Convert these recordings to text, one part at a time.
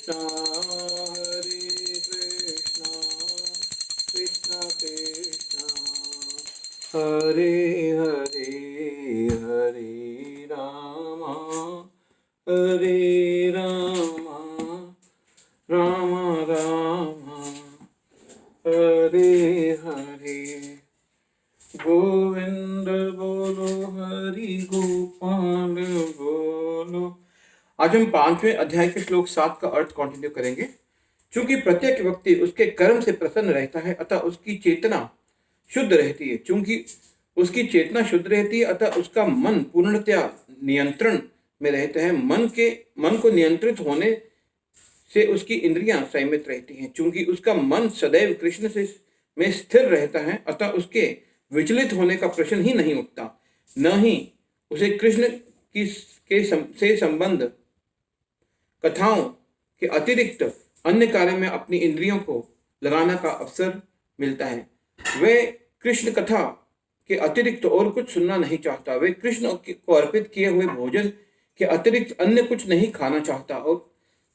कृष्णा कृष्णा कृष्णा हरे हरे हरे रामा हरे रामा राम राम हरे हरे गोविंद बोलो हरि गोपाल बोलो। आज हम 5वें अध्याय के श्लोक 7 का अर्थ कंटिन्यू करेंगे। चूंकि प्रत्येक व्यक्ति उसके कर्म से प्रसन्न रहता है अतः उसकी चेतना शुद्ध रहती है। चूंकि उसकी चेतना शुद्ध रहती है अतः उसका मन पूर्णतया नियंत्रण में रहता है। मन को नियंत्रित होने से उसकी इंद्रियां संयमित रहती हैं। चूंकि उसका मन सदैव कृष्ण से में स्थिर रहता है अतः उसके विचलित होने का प्रश्न ही नहीं उठता। न ही उसे कृष्ण से संबंध कथाओं के अतिरिक्त अन्य कार्य में अपनी इंद्रियों को लगाना का अवसर मिलता है। वह कृष्ण कथा के अतिरिक्त और कुछ सुनना नहीं चाहता। वे कृष्ण को अर्पित किए हुए भोजन के अतिरिक्त अन्य कुछ नहीं खाना चाहता और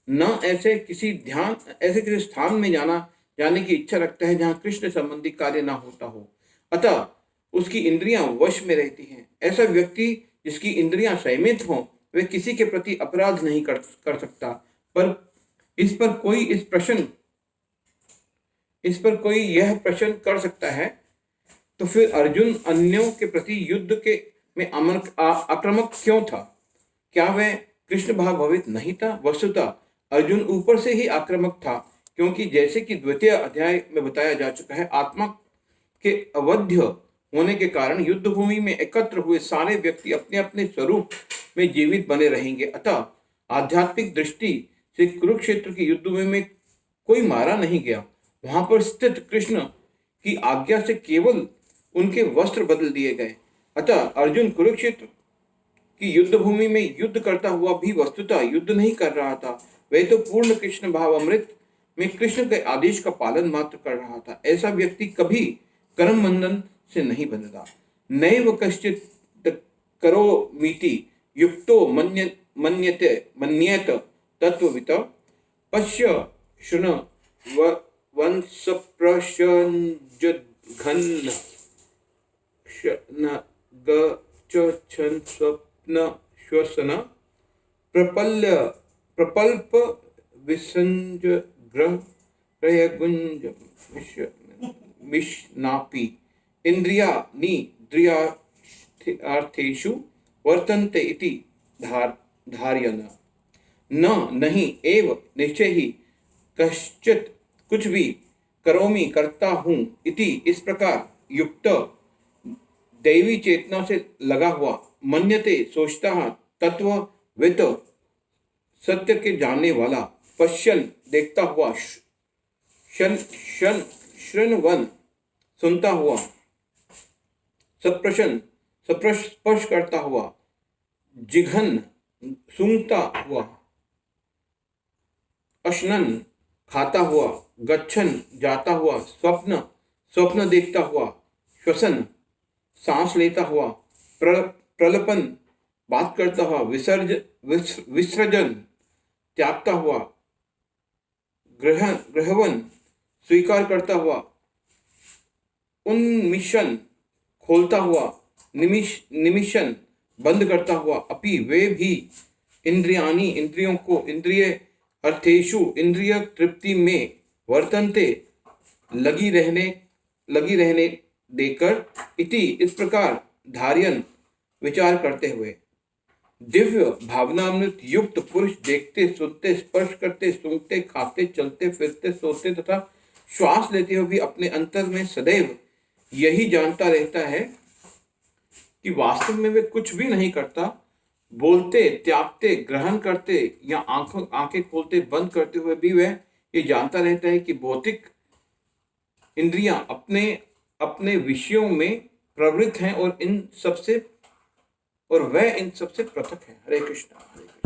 न ऐसे किसी स्थान में जाने की इच्छा रखता है जहाँ कृष्ण संबंधी कार्य ना होता हो। अतः उसकी इंद्रियां वश में रहती हैं। ऐसा व्यक्ति जिसकी इंद्रियां संयमित हों वह किसी के प्रति अपराध नहीं कर सकता। पर इस पर कोई यह प्रश्न कर सकता है तो फिर अर्जुन अन्यों के प्रति युद्ध में आक्रामक क्यों था? क्या वह कृष्ण भावित नहीं था? वस्तुतः अर्जुन ऊपर से ही आक्रामक था, क्योंकि जैसे कि द्वितीय अध्याय में बताया जा चुका है, आत्मा के अवध्य होने के कारण युद्ध भूमि में एकत्र हुए सारे व्यक्ति अपने अपने स्वरूप में जीवित बने रहेंगे। अतः आध्यात्मिक दृष्टि से कुरुक्षेत्र की युद्ध भूमि में कोई मारा नहीं गया। वहां पर स्थित कृष्ण की आज्ञा से केवल उनके वस्त्र बदल दिए गए। अतः अर्जुन कुरुक्षेत्र की युद्ध भूमि में युद्ध करता हुआ भी वस्तुतः युद्ध नहीं कर रहा था। वह तो पूर्ण कृष्ण भाव अमृत में कृष्ण के आदेश का पालन मात्र कर रहा था। ऐसा व्यक्ति कभी कर्म बंधन से नहीं बंधता। नैव कश्चित् करोमीति युक्तो मन्येत तत्त्ववित् पश्य शृण वंशप्रशंजघन गच्छन् स्वप्न श्वसन प्रपल्प विसंज ग्रहयगुंज मिष्नापि इंद्रियार्थेषु वर्तन्ते इति धारयन् नहीं एव निश्चय ही कश्चित् कुछ भी करोमि करता हूँ इति इस प्रकार युक्त दैवी चेतना से लगा हुआ मन्यते सोचता है तत्ववित् सत्य के जानने वाला पश्यन देखता हुआ शृण्वन सुनता हुआ स्पर्श करता हुआ जिघन सूंघता हुआ अश्नन खाता हुआ गच्छन जाता हुआ स्वप्न देखता हुआ श्वसन सांस लेता हुआ प्रलपन बात करता हुआ विसर्जन त्यागता हुआ ग्रहवन स्वीकार करता हुआ उन्मिशन खोलता हुआ निमिशन बंद करता हुआ अपि वे भी इंद्रियों को इंद्रिय अर्थेषु इंद्रिय तृप्ति में वर्तन्ते लगी रहने देकर इति इस प्रकार धार्यन विचार करते हुए दिव्य भावनामृत युक्त पुरुष देखते सुनते स्पर्श करते सूंघते खाते चलते फिरते सोते तथा श्वास लेते हुए भी अपने अंतर में सदैव यही जानता रहता है कि वास्तव में वे कुछ भी नहीं करता। बोलते त्यागते ग्रहण करते या आंखें खोलते बंद करते हुए भी वह ये जानता रहता है कि भौतिक इंद्रियां अपने विषयों में प्रवृत्त हैं और वह इन सबसे पृथक है। हरे कृष्णा।